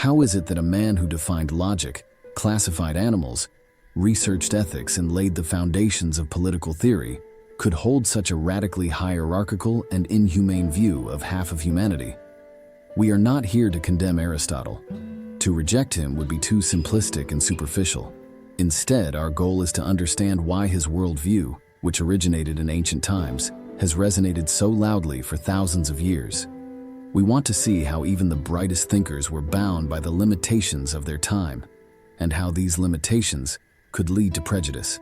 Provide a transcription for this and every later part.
How is it that a man who defined logic, classified animals, researched ethics, and laid the foundations of political theory could hold such a radically hierarchical and inhumane view of half of humanity? We are not here to condemn Aristotle. To reject him would be too simplistic and superficial. Instead, our goal is to understand why his worldview, which originated in ancient times, has resonated so loudly for thousands of years. We want to see how even the brightest thinkers were bound by the limitations of their time, and how these limitations could lead to prejudice.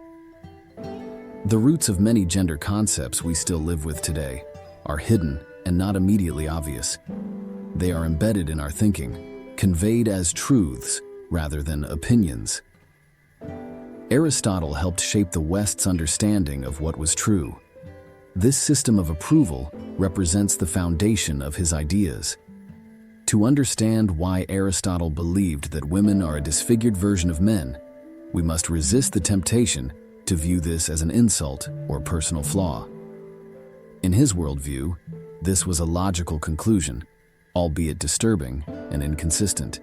The roots of many gender concepts we still live with today are hidden and not immediately obvious. They are embedded in our thinking, conveyed as truths rather than opinions. Aristotle helped shape the West's understanding of what was true. This system of approval represents the foundation of his ideas. To understand why Aristotle believed that women are a disfigured version of men, we must resist the temptation to view this as an insult or personal flaw. In his worldview, this was a logical conclusion, albeit disturbing and inconsistent.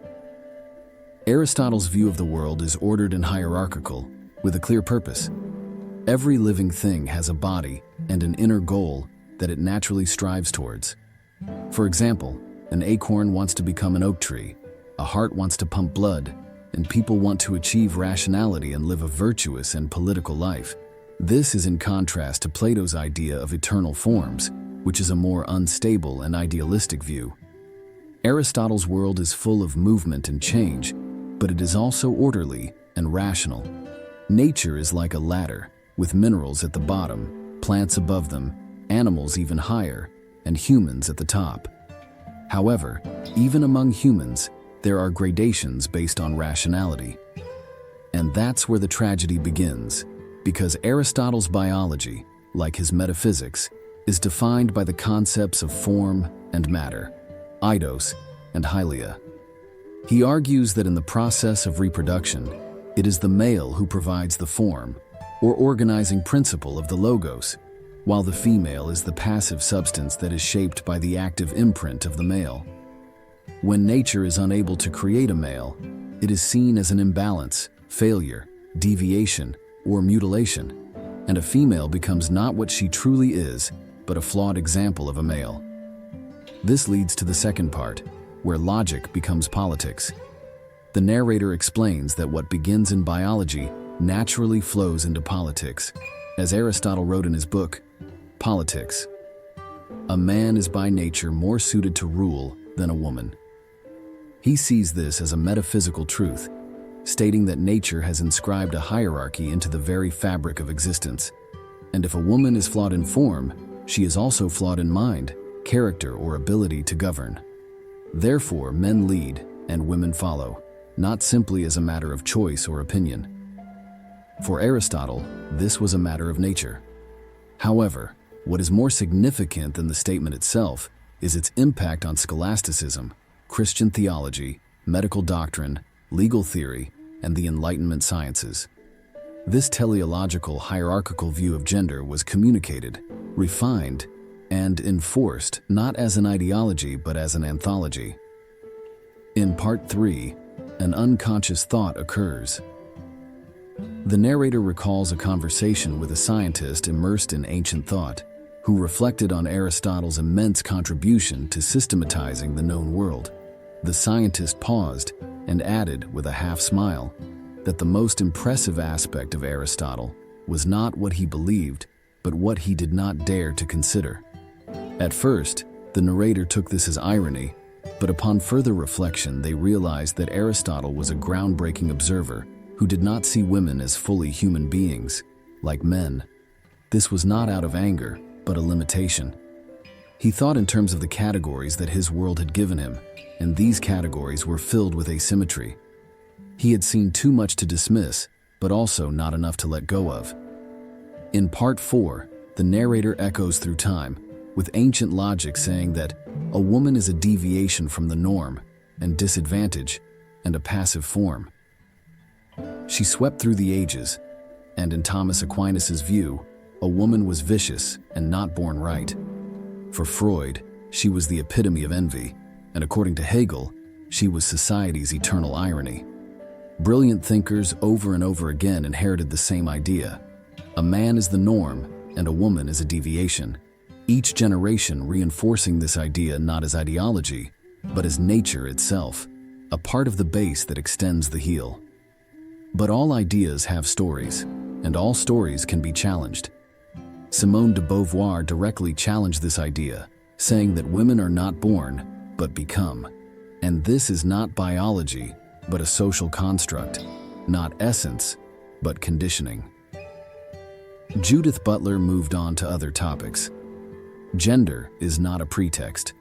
Aristotle's view of the world is ordered and hierarchical, with a clear purpose. Every living thing has a body and an inner goal that it naturally strives towards. For example, an acorn wants to become an oak tree, a heart wants to pump blood, and people want to achieve rationality and live a virtuous and political life. This is in contrast to Plato's idea of eternal forms, which is a more unstable and idealistic view. Aristotle's world is full of movement and change, but it is also orderly and rational. Nature is like a ladder, with minerals at the bottom, plants above them, animals even higher, and humans at the top. However, even among humans, there are gradations based on rationality. And that's where the tragedy begins, because Aristotle's biology, like his metaphysics, is defined by the concepts of form and matter, eidos and hylia. He argues that in the process of reproduction, it is the male who provides the form, or organizing principle of the logos, while the female is the passive substance that is shaped by the active imprint of the male. When nature is unable to create a male, it is seen as an imbalance, failure, deviation, or mutilation, and a female becomes not what she truly is, but a flawed example of a male. This leads to the second part, where logic becomes politics. The narrator explains that what begins in biology naturally flows into politics. As Aristotle wrote in his book, Politics, a man is by nature more suited to rule than a woman. He sees this as a metaphysical truth, stating that nature has inscribed a hierarchy into the very fabric of existence. And if a woman is flawed in form, she is also flawed in mind, character, or ability to govern. Therefore, men lead and women follow, not simply as a matter of choice or opinion. For Aristotle, this was a matter of nature. However, what is more significant than the statement itself is its impact on scholasticism, Christian theology, medical doctrine, legal theory, and the Enlightenment sciences. This teleological hierarchical view of gender was communicated, refined, and enforced not as an ideology but as an anthology. In Part 3, an unconscious thought occurs. The narrator recalls a conversation with a scientist immersed in ancient thought, who reflected on Aristotle's immense contribution to systematizing the known world. The scientist paused and added with a half-smile that the most impressive aspect of Aristotle was not what he believed, but what he did not dare to consider. At first, the narrator took this as irony, but upon further reflection they realized that Aristotle was a groundbreaking observer who did not see women as fully human beings, like men. This was not out of anger, but a limitation. He thought in terms of the categories that his world had given him, and these categories were filled with asymmetry. He had seen too much to dismiss, but also not enough to let go of. In Part 4, the narrator echoes through time, with ancient logic saying that a woman is a deviation from the norm, and disadvantage, and a passive form. She swept through the ages, and in Thomas Aquinas's view, a woman was vicious and not born right. For Freud, she was the epitome of envy, and according to Hegel, she was society's eternal irony. Brilliant thinkers over and over again inherited the same idea. A man is the norm, and a woman is a deviation. Each generation reinforcing this idea not as ideology, but as nature itself, a part of the base that extends the heel. But all ideas have stories, and all stories can be challenged. Simone de Beauvoir directly challenged this idea, saying that women are not born, but become. And this is not biology, but a social construct, not essence, but conditioning. Judith Butler moved on to other topics. Gender is not a pretext.